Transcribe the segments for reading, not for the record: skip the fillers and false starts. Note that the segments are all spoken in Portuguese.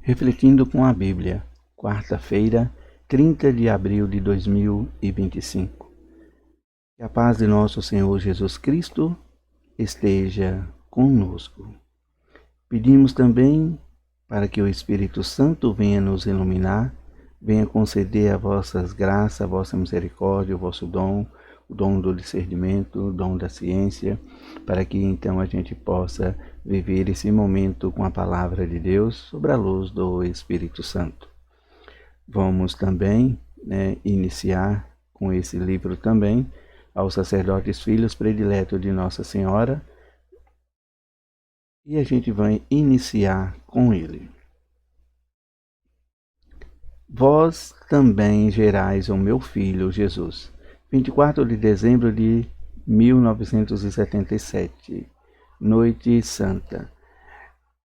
Refletindo com a Bíblia, quarta-feira, 30 de abril de 2025. Que a paz de nosso Senhor Jesus Cristo esteja conosco. Pedimos também para que o Espírito Santo venha nos iluminar, venha conceder a vossas graças, a vossa misericórdia, o vosso dom, o dom do discernimento, o dom da ciência, para que então a gente possa viver esse momento com a palavra de Deus sobre a luz do Espírito Santo. Vamos também iniciar com esse livro também, aos sacerdotes filhos prediletos de Nossa Senhora, e a gente vai iniciar com ele. Vós também gerais o meu filho Jesus. 24 de dezembro de 1977, Noite Santa.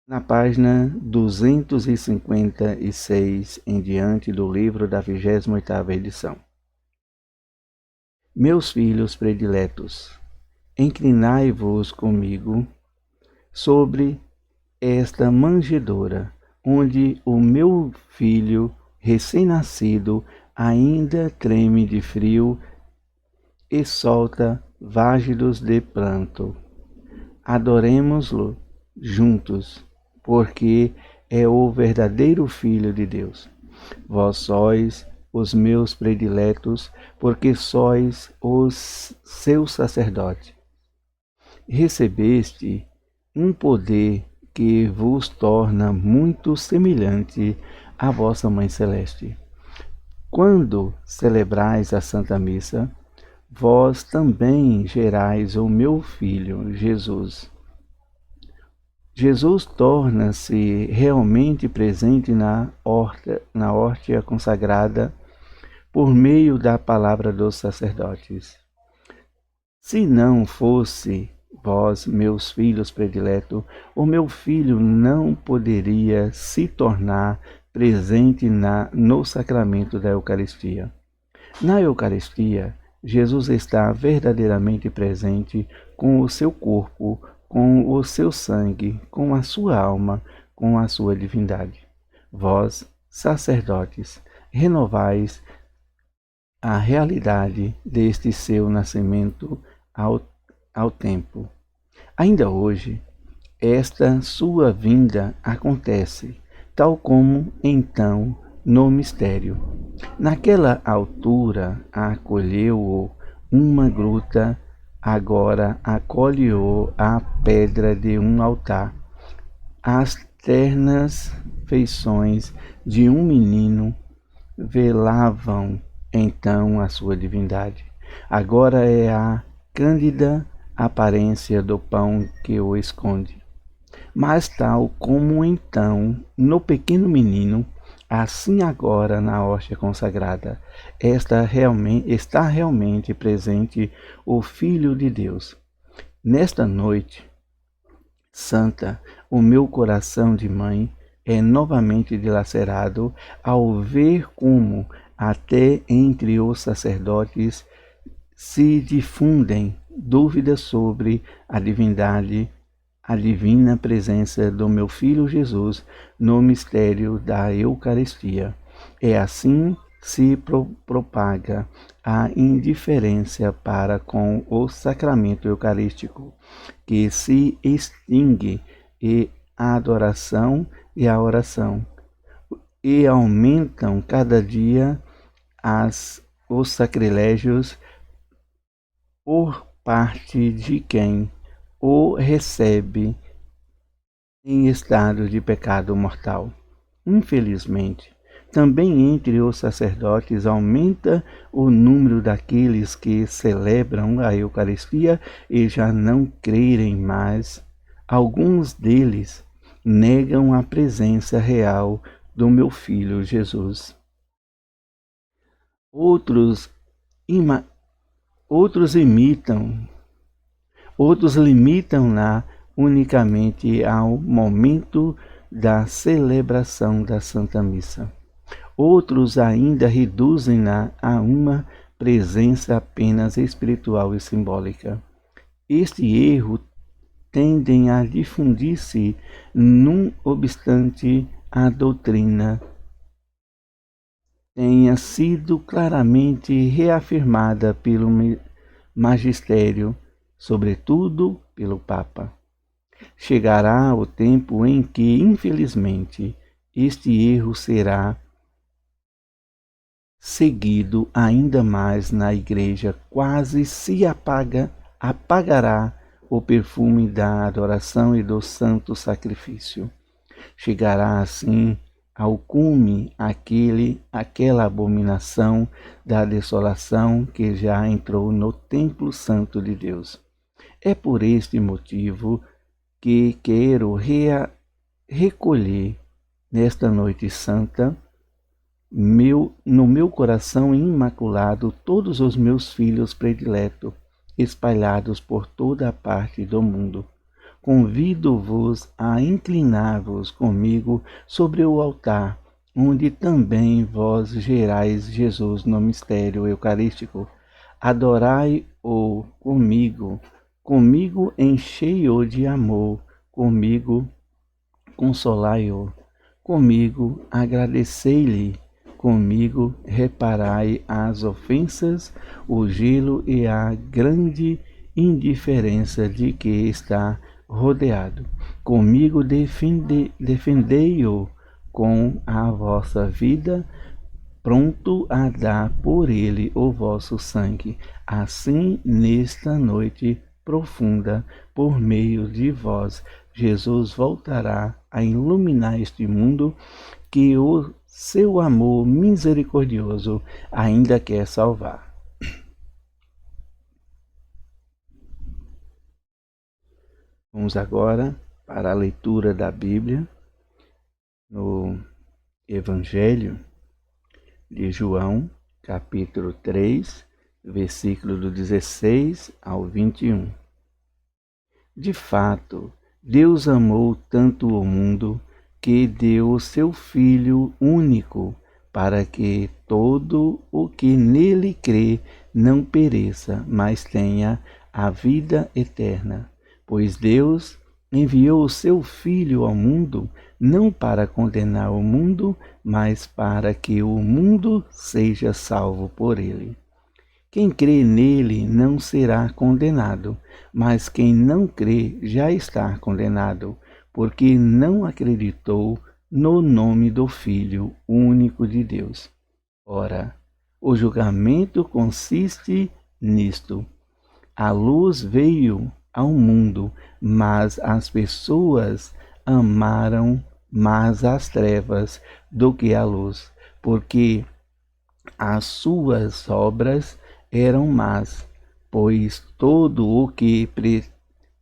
Na página 256 em diante do livro da 28ª edição. Meus filhos prediletos, inclinai-vos comigo sobre esta manjedoura, onde o meu filho recém-nascido ainda treme de frio e solta vágidos de pranto. Adoremos-lo juntos, porque é o verdadeiro Filho de Deus. Vós sois os meus prediletos, porque sois os seus sacerdotes. Recebeste um poder que vos torna muito semelhante à vossa Mãe Celeste. Quando celebrais a Santa Missa, vós também gerais o meu Filho, Jesus. Jesus torna-se realmente presente na hóstia consagrada por meio da palavra dos sacerdotes. Se não fosse vós, meus filhos prediletos, o meu filho não poderia se tornar presente no sacramento da Eucaristia. Na Eucaristia, Jesus está verdadeiramente presente com o seu corpo, com o seu sangue, com a sua alma, com a sua divindade. Vós, sacerdotes, renovais a realidade deste seu nascimento ao tempo. Ainda hoje, esta sua vinda acontece, tal como então no mistério. Naquela altura acolheu-o uma gruta, agora acolhe-o a pedra de um altar. As ternas feições de um menino velavam então a sua divindade. Agora é a cândida aparência do pão que o esconde. Mas tal como então no pequeno menino, assim agora na hóstia consagrada, está realmente presente o Filho de Deus. Nesta noite santa, o meu coração de mãe é novamente dilacerado ao ver como até entre os sacerdotes se difundem dúvidas sobre a divindade, a divina presença do meu Filho Jesus no mistério da Eucaristia. É assim se propaga a indiferença para com o sacramento eucarístico, que se extingue e a adoração e a oração, e aumentam cada dia os sacrilégios por parte de quem o recebe em estado de pecado mortal. Infelizmente, também entre os sacerdotes aumenta o número daqueles que celebram a Eucaristia e já não crerem mais. Alguns deles negam a presença real do meu Filho Jesus. Outros limitam-na unicamente ao momento da celebração da Santa Missa. Outros ainda reduzem-na a uma presença apenas espiritual e simbólica. Este erro tendem a difundir-se, não obstante a doutrina tenha sido claramente reafirmada pelo magistério, sobretudo pelo Papa. Chegará o tempo em que, infelizmente, este erro será seguido ainda mais na Igreja, quase se apagará o perfume da adoração e do santo sacrifício. Chegará assim ao cume aquela abominação da desolação que já entrou no templo santo de Deus. É por este motivo que quero recolher nesta noite santa no meu coração imaculado todos os meus filhos prediletos, espalhados por toda a parte do mundo. Convido-vos a inclinar-vos comigo sobre o altar, onde também vós gerais Jesus no mistério eucarístico. Adorai-o comigo enchei-o de amor, comigo consolai-o, comigo agradecei-lhe, comigo reparai as ofensas, o gelo e a grande indiferença de que está rodeado. Comigo defendei-o com a vossa vida, pronto a dar por ele o vosso sangue. Assim, nesta noite profunda, por meio de vós, Jesus voltará a iluminar este mundo que o seu amor misericordioso ainda quer salvar. Vamos agora para a leitura da Bíblia no Evangelho de João, capítulo 3, versículo do 16 ao 21. De fato, Deus amou tanto o mundo que deu o seu Filho único, para que todo o que nele crê não pereça, mas tenha a vida eterna. Pois Deus enviou o seu Filho ao mundo, não para condenar o mundo, mas para que o mundo seja salvo por ele. Quem crê nele não será condenado, mas quem não crê já está condenado, porque não acreditou no nome do Filho único de Deus. Ora, o julgamento consiste nisto: a luz veio ao mundo, mas as pessoas amaram mais as trevas do que a luz, porque as suas obras eram más, pois todo o que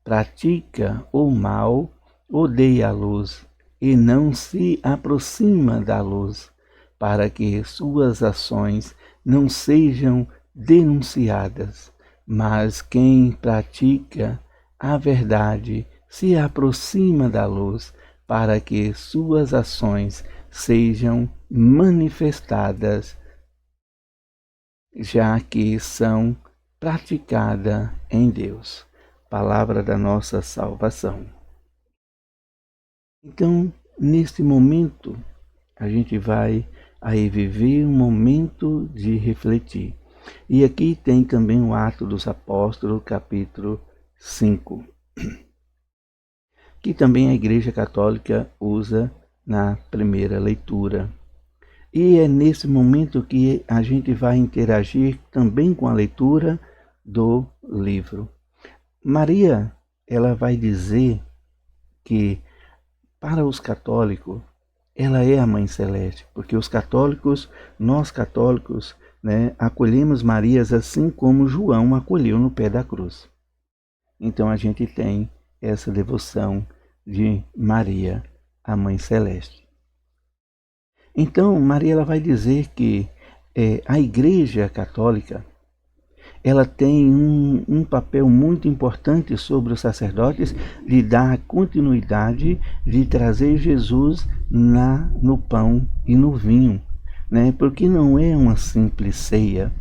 pratica o mal odeia a luz e não se aproxima da luz, para que suas ações não sejam denunciadas. Mas quem pratica a verdade se aproxima da luz, para que suas ações sejam manifestadas, já que são praticadas em Deus. Palavra da nossa salvação. Então, neste momento, a gente vai aí viver um momento de refletir. E aqui tem também o Atos dos Apóstolos, capítulo 5, que também a Igreja Católica usa na primeira leitura. E é nesse momento que a gente vai interagir também com a leitura do livro. Maria, ela vai dizer que, para os católicos, ela é a Mãe Celeste, porque os católicos, nós católicos, acolhemos Maria assim como João acolheu no pé da cruz. Então a gente tem essa devoção de Maria, a Mãe Celeste. Então Maria ela vai dizer que a Igreja Católica ela tem um papel muito importante sobre os sacerdotes de dar continuidade, de trazer Jesus no pão e no vinho, porque não é uma simples ceia,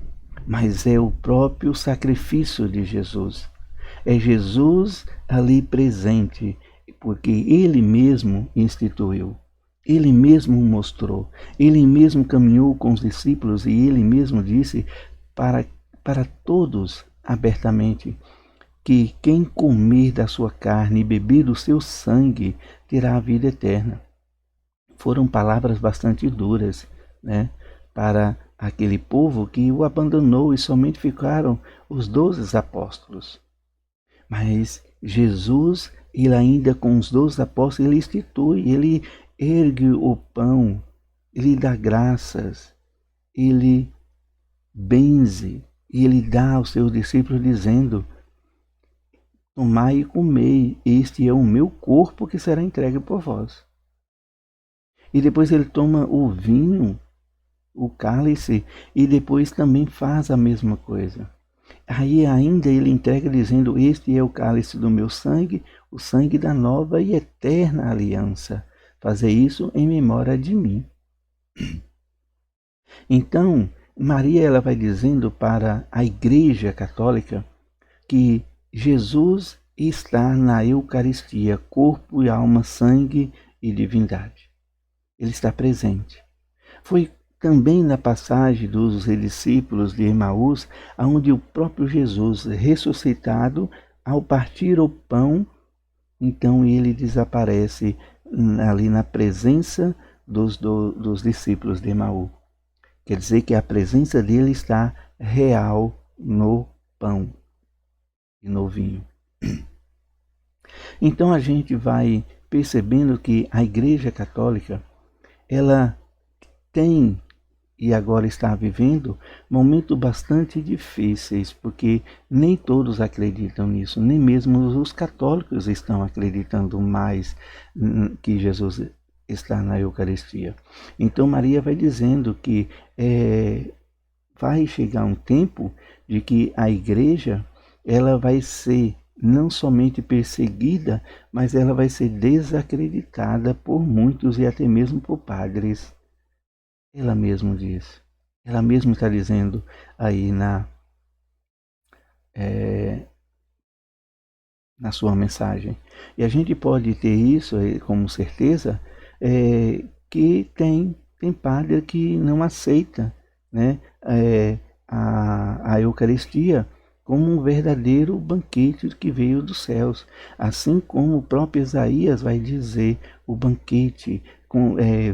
mas é o próprio sacrifício de Jesus. É Jesus ali presente, porque ele mesmo instituiu. Ele mesmo mostrou, ele mesmo caminhou com os discípulos e ele mesmo disse para, para todos abertamente que quem comer da sua carne e beber do seu sangue terá a vida eterna. Foram palavras bastante duras, né, para aquele povo que o abandonou e somente ficaram os 12 apóstolos. Mas Jesus, ele ainda com os 12 apóstolos, ele institui, ele ergue o pão, ele dá graças, ele benze, e ele dá aos seus discípulos dizendo: tomai e comei, este é o meu corpo que será entregue por vós. E depois ele toma o vinho, o cálice, e depois também faz a mesma coisa. Aí ainda ele entrega dizendo: este é o cálice do meu sangue, o sangue da nova e eterna aliança. Fazer isso em memória de mim. Então, Maria ela vai dizendo para a Igreja Católica que Jesus está na Eucaristia, corpo e alma, sangue e divindade. Ele está presente. Foi também na passagem dos discípulos de Emaús, onde o próprio Jesus, ressuscitado, ao partir o pão, então ele desaparece ali na presença dos discípulos de Emaús. Quer dizer que a presença dele está real no pão e no vinho. Então a gente vai percebendo que a Igreja Católica, ela tem e agora está vivendo momentos bastante difíceis, porque nem todos acreditam nisso, nem mesmo os católicos estão acreditando mais que Jesus está na Eucaristia. Então Maria vai dizendo que vai chegar um tempo de que a igreja ela vai ser não somente perseguida, mas ela vai ser desacreditada por muitos e até mesmo por padres. Ela mesma diz. Ela mesma está dizendo aí na sua mensagem. E a gente pode ter isso como certeza, que tem padre que não aceita, né, a Eucaristia como um verdadeiro banquete que veio dos céus. Assim como o próprio Isaías vai dizer, o banquete,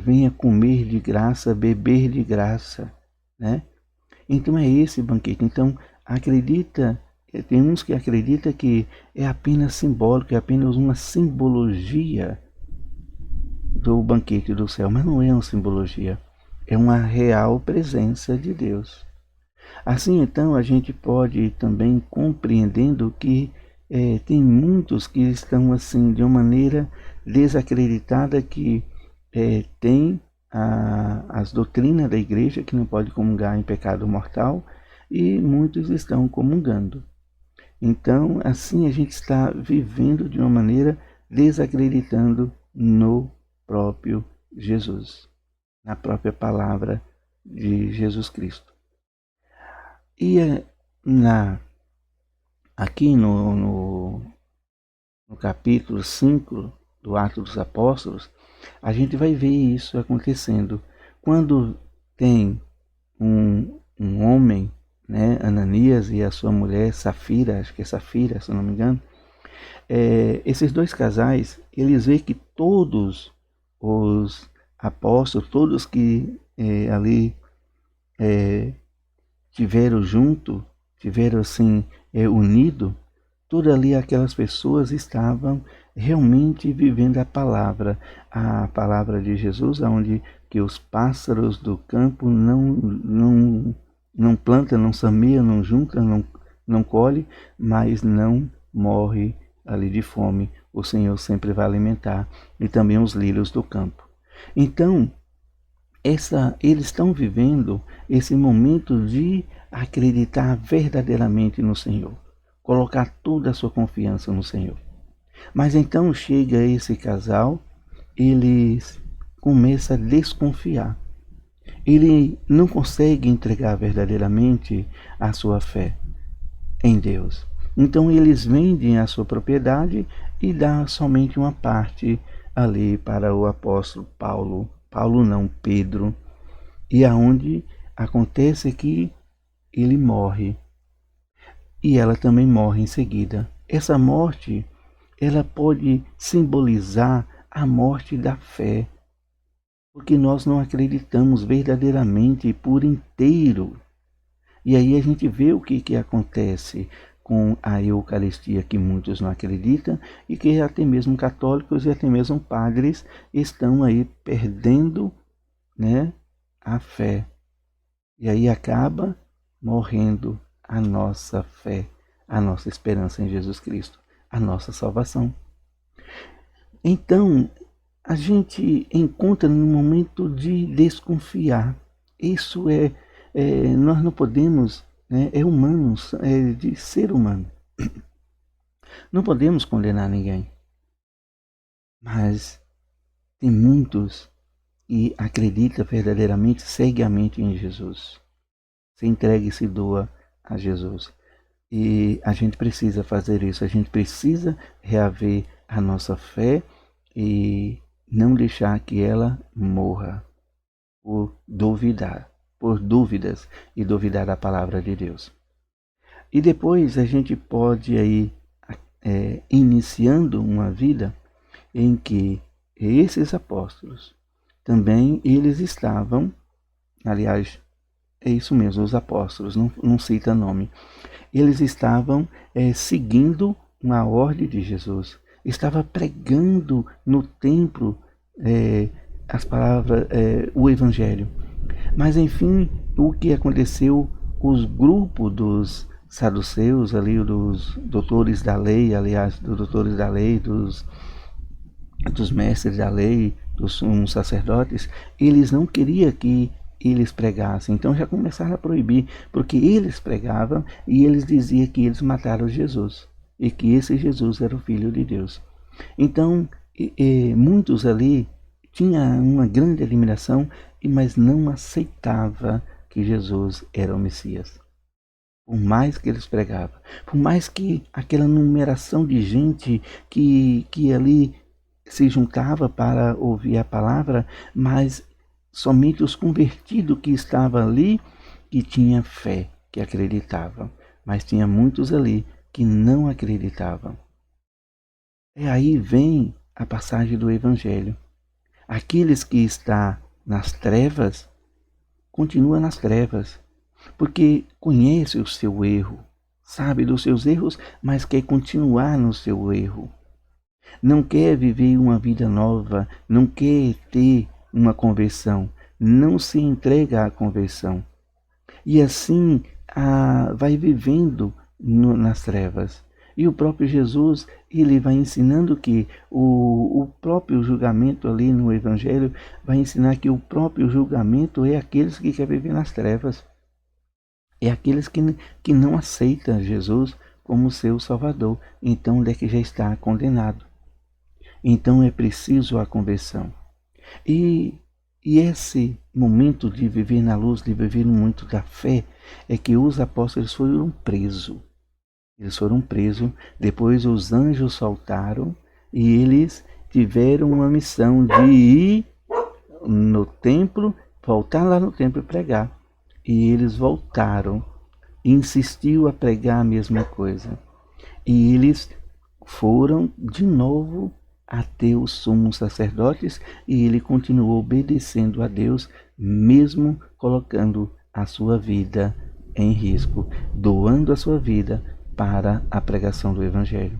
venha comer de graça, beber de graça, né? Então é esse banquete. Então acredita, tem uns que acreditam que é apenas simbólico, é apenas uma simbologia do banquete do céu, mas não é uma simbologia, é uma real presença de Deus. Assim então a gente pode também compreendendo que tem muitos que estão assim de uma maneira desacreditada, que tem as doutrinas da igreja, que não pode comungar em pecado mortal, e muitos estão comungando. Então assim a gente está vivendo de uma maneira desacreditando no próprio Jesus, na própria palavra de Jesus Cristo. E aqui no capítulo 5 do Atos dos Apóstolos, a gente vai ver isso acontecendo. Quando tem um homem, né, Ananias, e a sua mulher Safira, acho que é Safira, se não me engano, esses dois casais, eles veem que todos os apóstolos, todos que ali tiveram junto, tiveram assim unido, tudo ali aquelas pessoas estavam realmente vivendo a palavra de Jesus, onde que os pássaros do campo não plantam, não semeiam, não juntam, não colhem, mas não morre ali de fome. O Senhor sempre vai alimentar, e também os lírios do campo. Então, eles estão vivendo esse momento de acreditar verdadeiramente no Senhor, colocar toda a sua confiança no Senhor. Mas então chega esse casal, eles começam a desconfiar. Ele não consegue entregar verdadeiramente a sua fé em Deus. Então eles vendem a sua propriedade e dão somente uma parte ali para o apóstolo Paulo, Pedro, e aonde acontece que ele morre e ela também morre em seguida. Essa morte, ela pode simbolizar a morte da fé, porque nós não acreditamos verdadeiramente por inteiro. E aí a gente vê o que acontece com a Eucaristia, que muitos não acreditam, e que até mesmo católicos e até mesmo padres estão aí perdendo, né, a fé. E aí acaba morrendo a nossa fé, a nossa esperança em Jesus Cristo, a nossa salvação. Então, a gente encontra no momento de desconfiar. Isso nós não podemos, né, é humano, é de ser humano. Não podemos condenar ninguém. Mas tem muitos que acreditam verdadeiramente, cegamente em Jesus. Se entrega e se doa a Jesus. E a gente precisa fazer isso, a gente precisa reaver a nossa fé e não deixar que ela morra por duvidar, por dúvidas e duvidar da palavra de Deus. E depois a gente pode aí iniciando uma vida em que esses apóstolos também eles estavam, aliás, é isso mesmo, os apóstolos, não cita nome, eles estavam seguindo uma ordem de Jesus, estava pregando no templo as palavras, o Evangelho. Mas enfim, o que aconteceu, os grupos dos saduceus ali, dos doutores da lei, aliás, dos doutores da lei, dos mestres da lei, dos sumos sacerdotes, eles não queriam que eles pregassem, então já começaram a proibir, porque eles pregavam e eles diziam que eles mataram Jesus e que esse Jesus era o Filho de Deus. Então, muitos ali tinham uma grande admiração, mas não aceitava que Jesus era o Messias. Por mais que eles pregavam, por mais que aquela numeração de gente que ali se juntava para ouvir a palavra, mas somente os convertidos que estavam ali, que tinham fé, que acreditavam. Mas tinha muitos ali que não acreditavam. E aí vem a passagem do Evangelho. Aqueles que estão nas trevas, continua nas trevas, porque conhece o seu erro, sabe dos seus erros, mas quer continuar no seu erro. Não quer viver uma vida nova, não quer ter uma conversão, não se entrega à conversão. E assim vai vivendo nas trevas. E o próprio Jesus, ele vai ensinando que o próprio julgamento ali no Evangelho vai ensinar que o próprio julgamento é aqueles que querem viver nas trevas. É aqueles que não aceitam Jesus como seu Salvador. Então, é que já está condenado. Então é preciso a conversão. E esse momento de viver na luz, de viver no momento da fé, é que os apóstolos foram presos. Eles foram presos, depois os anjos soltaram e eles tiveram uma missão de ir no templo, voltar lá no templo e pregar. E eles voltaram, insistiu a pregar a mesma coisa. E eles foram de novo até os sumos sacerdotes e ele continuou obedecendo a Deus, mesmo colocando a sua vida em risco, doando a sua vida para a pregação do Evangelho.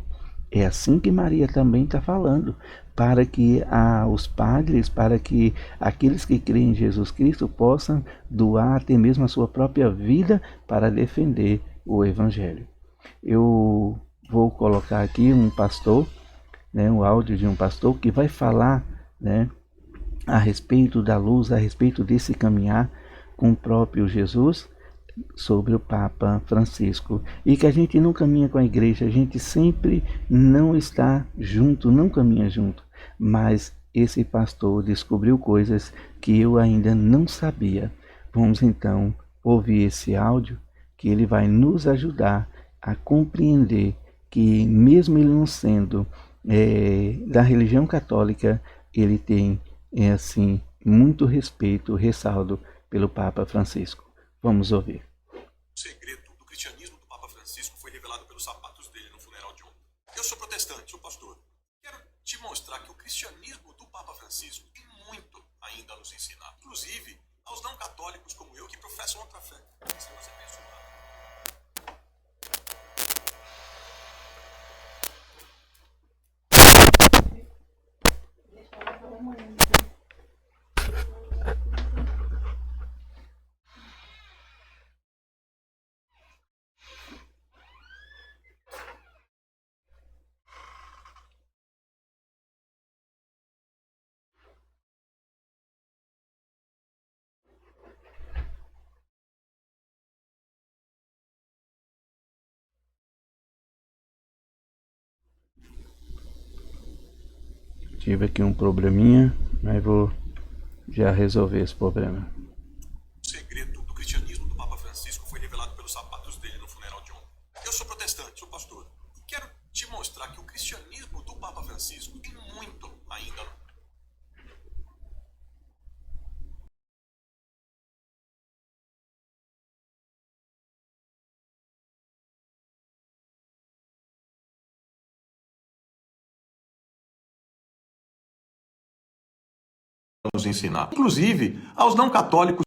É assim que Maria também está falando, para que os padres, para que aqueles que creem em Jesus Cristo possam doar até mesmo a sua própria vida para defender o Evangelho. Eu vou colocar aqui um pastor, um áudio de um pastor que vai falar, a respeito da luz, a respeito desse caminhar com o próprio Jesus, sobre o Papa Francisco. E que a gente não caminha com a igreja, a gente sempre não está junto, não caminha junto. Mas esse pastor descobriu coisas que eu ainda não sabia. Vamos então ouvir esse áudio, que ele vai nos ajudar a compreender que mesmo ele não sendo da religião católica, ele tem, assim, muito respeito, ressaldo pelo Papa Francisco. Vamos ouvir. O segredo do cristianismo do Papa Francisco foi revelado pelos sapatos dele no funeral de ontem. Eu sou protestante, sou pastor. Quero te mostrar que o cristianismo do Papa Francisco tem muito ainda a nos ensinar. Inclusive, aos não católicos como eu que professam outra fé. Se você pensa Tive aqui um probleminha, mas vou já resolver esse problema. o segredo do cristianismo do Papa Francisco foi revelado pelos sapatos dele no funeral de ontem. Eu sou protestante, sou pastor. E quero te mostrar que o cristianismo do Papa Francisco tem muito ainda. Nos ensinar. Inclusive, aos não católicos,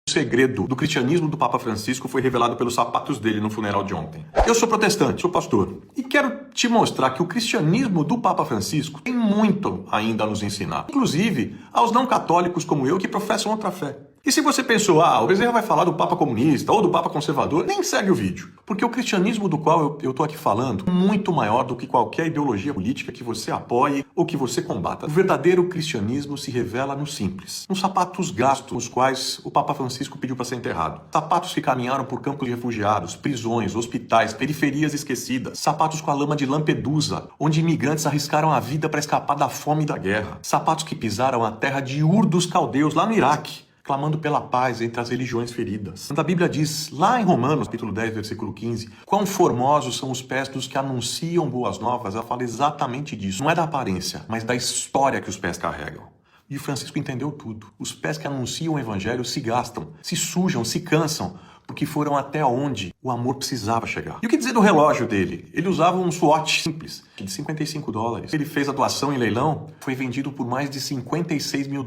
o segredo do cristianismo do Papa Francisco foi revelado pelos sapatos dele no funeral de ontem. Eu sou protestante, sou pastor, e quero te mostrar que o cristianismo do Papa Francisco tem muito ainda a nos ensinar. Inclusive, aos não católicos como eu que professam outra fé. E se você pensou, o Bezerra vai falar do Papa comunista ou do Papa conservador, nem segue o vídeo. Porque o cristianismo do qual eu tô aqui falando é muito maior do que qualquer ideologia política que você apoie ou que você combata. O verdadeiro cristianismo se revela no simples, nos sapatos gastos, os quais o Papa Francisco pediu para ser enterrado. Sapatos que caminharam por campos de refugiados, prisões, hospitais, periferias esquecidas. Sapatos com a lama de Lampedusa, onde imigrantes arriscaram a vida para escapar da fome e da guerra. Sapatos que pisaram a terra de Ur dos Caldeus, lá no Iraque, clamando pela paz entre as religiões feridas. Quando a Bíblia diz, lá em Romanos, capítulo 10, versículo 15, quão formosos são os pés dos que anunciam boas novas, ela fala exatamente disso. Não é da aparência, mas da história que os pés carregam. E o Francisco entendeu tudo. Os pés que anunciam o evangelho se gastam, se sujam, se cansam, porque foram até onde o amor precisava chegar. E o que dizer do relógio dele? Ele usava um Swatch simples, de $55. Ele fez a doação em leilão, foi vendido por mais de $56 mil,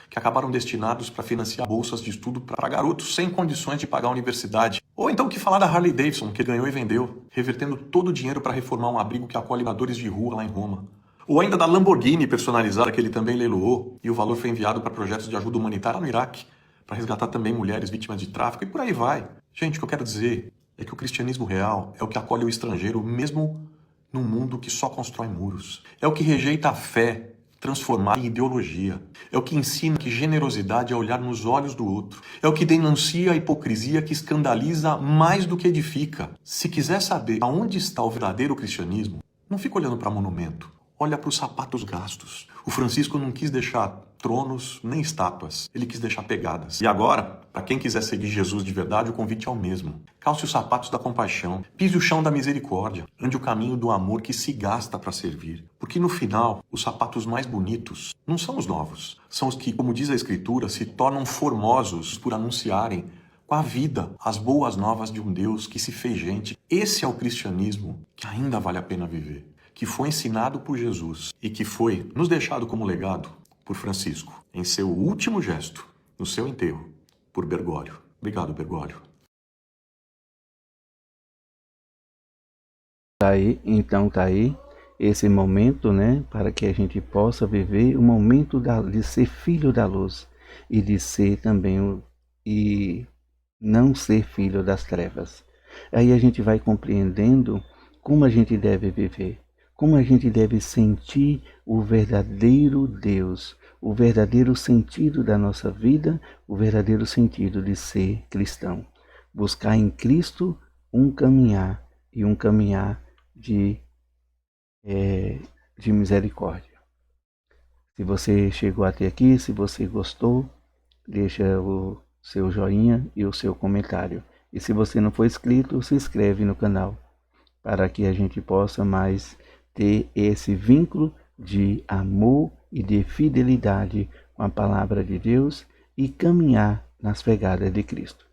que acabaram destinados para financiar bolsas de estudo para garotos sem condições de pagar a universidade. Ou então o que falar da Harley Davidson, que ganhou e vendeu, revertendo todo o dinheiro para reformar um abrigo que acolhe moradores de rua lá em Roma. Ou ainda da Lamborghini personalizada, que ele também leiloou, e o valor foi enviado para projetos de ajuda humanitária no Iraque, para resgatar também mulheres vítimas de tráfico, e por aí vai. Gente, o que eu quero dizer é que o cristianismo real é o que acolhe o estrangeiro, mesmo num mundo que só constrói muros. É o que rejeita a fé transformada em ideologia. É o que ensina que generosidade é olhar nos olhos do outro. É o que denuncia a hipocrisia que escandaliza mais do que edifica. Se quiser saber aonde está o verdadeiro cristianismo, não fica olhando para monumento. Olha para os sapatos gastos. O Francisco não quis deixar tronos nem estátuas. Ele quis deixar pegadas. E agora, para quem quiser seguir Jesus de verdade, o convite é o mesmo. Calce os sapatos da compaixão. Pise o chão da misericórdia. Ande o caminho do amor que se gasta para servir. Porque no final, os sapatos mais bonitos não são os novos. São os que, como diz a Escritura, se tornam formosos por anunciarem com a vida as boas novas de um Deus que se fez gente. Esse é o cristianismo que ainda vale a pena viver, que foi ensinado por Jesus e que foi nos deixado como legado por Francisco, em seu último gesto, no seu enterro, por Bergoglio. Obrigado, Bergoglio. Então tá aí esse momento, né, para que a gente possa viver o momento de ser filho da luz e de ser também e não ser filho das trevas. Aí a gente vai compreendendo como a gente deve viver, como a gente deve sentir o verdadeiro Deus, o verdadeiro sentido da nossa vida, o verdadeiro sentido de ser cristão. Buscar em Cristo um caminhar e um caminhar de misericórdia. Se você chegou até aqui, se você gostou, deixa o seu joinha e o seu comentário. E se você não for inscrito, se inscreve no canal, para que a gente possa mais ter esse vínculo de amor e de fidelidade com a palavra de Deus e caminhar nas pegadas de Cristo.